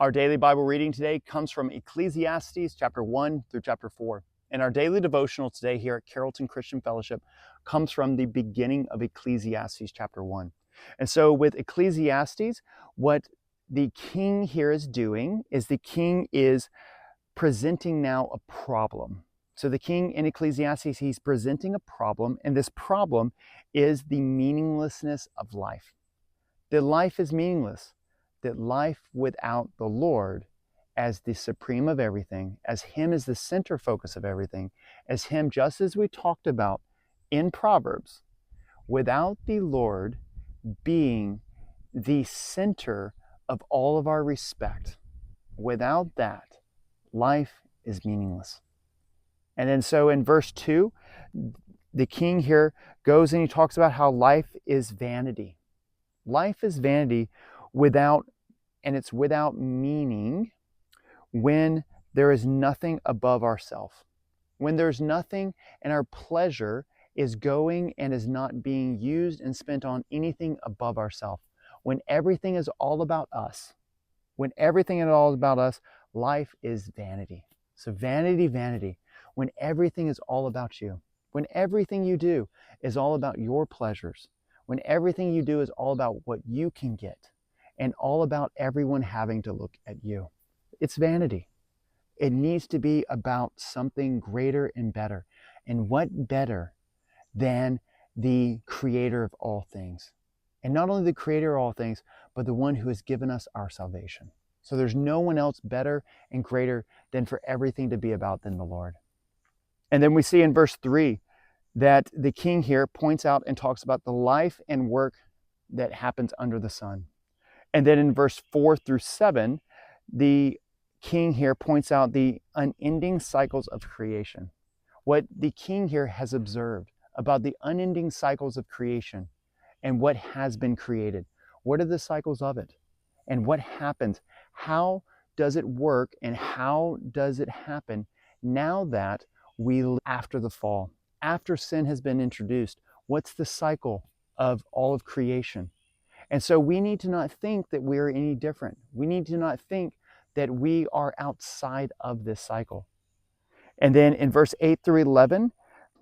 Our daily Bible reading today comes from Ecclesiastes chapter 1 through chapter 4. And our daily devotional today here at Carrollton Christian Fellowship comes from the beginning of Ecclesiastes chapter 1. And so with Ecclesiastes, what the king here is doing is the king is presenting now a problem. So the king in Ecclesiastes, he's presenting a problem, and this problem is the meaninglessness of life. That life is meaningless. That life without the Lord as the supreme of everything, as Him as the center focus of everything, as Him, just as we talked about in Proverbs, without the Lord being the center of all of our respect, without that, life is meaningless. And then so in verse 2, the king here goes and he talks about how life is vanity. Life is vanity and it's without meaning when there is nothing above ourselves. When there's nothing and our pleasure is going and is not being used and spent on anything above ourselves. When everything is all about us. When everything is all about us, life is vanity. So vanity, vanity. When everything is all about you. When everything you do is all about your pleasures. When everything you do is all about what you can get and all about everyone having to look at you. It's vanity. It needs to be about something greater and better. And what better than the creator of all things? And not only the creator of all things, but the one who has given us our salvation. So there's no one else better and greater than for everything to be about than the Lord. And then we see in verse 3 that the king here points out and talks about the life and work that happens under the sun. And then in verse 4 through 7, the king here points out the unending cycles of creation. What the king here has observed about the unending cycles of creation and what has been created. What are the cycles of it? And what happens? How does it work and how does it happen now that we live after the fall? After sin has been introduced, what's the cycle of all of creation? And so we need to not think that we're any different. We need to not think that we are outside of this cycle. And then in verse 8 through 11,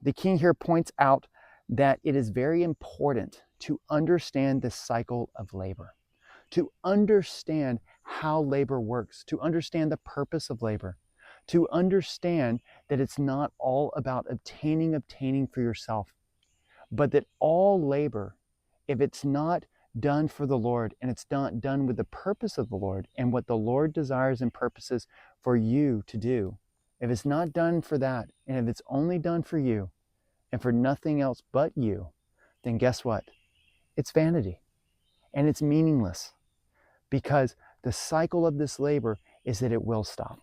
the king here points out that it is very important to understand the cycle of labor, to understand how labor works, to understand the purpose of labor, to understand that it's not all about obtaining for yourself, but that all labor, if it's not done for the Lord and it's not done with the purpose of the Lord and what the Lord desires and purposes for you to do, if it's not done for that and if it's only done for you and for nothing else but you, then guess what? It's vanity and it's meaningless, because the cycle of this labor is that it will stop.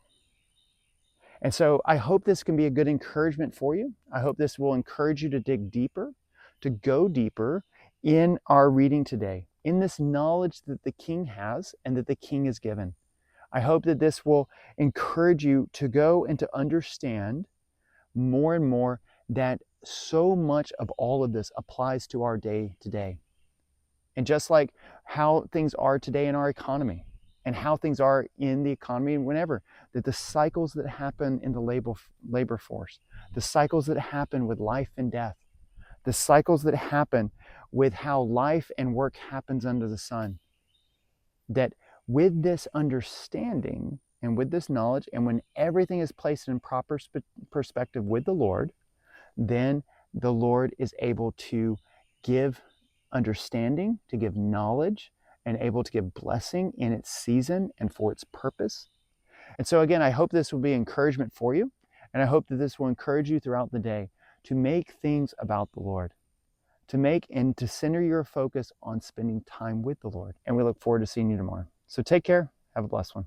And so I hope this can be a good encouragement for you. I hope this will encourage you to dig deeper, to go deeper in our reading today, in this knowledge that the king has and that the king is given. I hope that this will encourage you to go and to understand more and more that so much of all of this applies to our day today. And just like how things are today in our economy and how things are in the economy and whenever, that the cycles that happen in the labor force, the cycles that happen with life and death, the cycles that happen with how life and work happens under the sun, that with this understanding and with this knowledge, and when everything is placed in proper perspective with the Lord, then the Lord is able to give understanding, to give knowledge, and able to give blessing in its season and for its purpose. And so again, I hope this will be encouragement for you, and I hope that this will encourage you throughout the day to make things about the Lord, to make and to center your focus on spending time with the Lord. And we look forward to seeing you tomorrow. So take care. Have a blessed one.